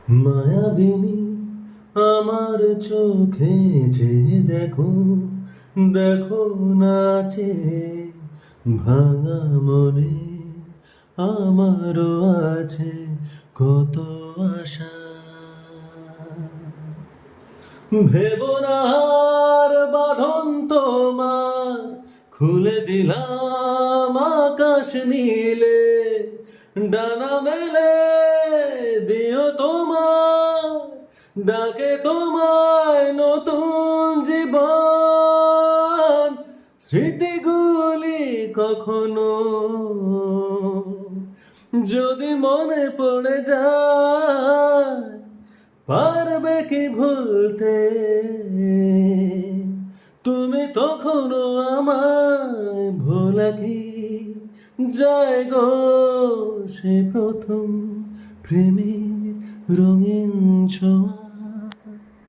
মায়াবিনী আমার চোখে যে দেখো, দেখো নাচে ভাঙা মনে আমারও আছে কত আশা। ভেবো না আর বাঁধন তোমার, খুলে দিলাম আকাশ নীলে, ডানা মেলে দিও তোমার ডাকে তোমায় নতুন জীবন। স্মৃতিগুলি কখনো যদি মনে পড়ে যায়, পারবে কি ভুলতে তুমি তখনও আমায়? ভোলা কি যায় গো সে প্রথম প্রেমের রঙিন ছোঁয়া?